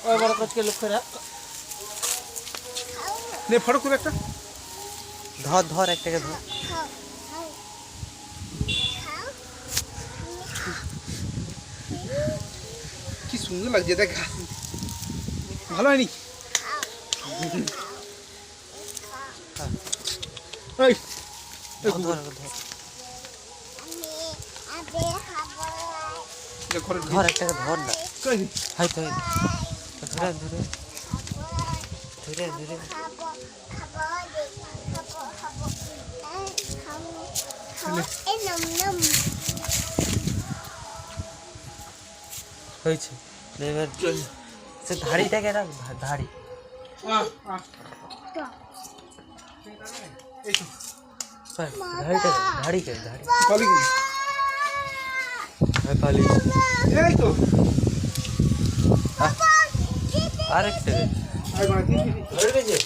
ওই বড় কচকে লক্ষ্য রাখ নে ফটো করে একটা ধর ধর একটাকে ধর কি সুন্দর লাগছে দেখ ভালো হয়নি এই ধর ধর ধর একটাকে ধর না হাই তো ধরে ধরে ধরে ধরে হয়েছে এবার সে ধাড়িটাকে রাখ ধাড়ি ধাড়িটা ধাড়িকে ধাড়ি হ্যাঁ পালি এই তো আরেকটা ধরবে যে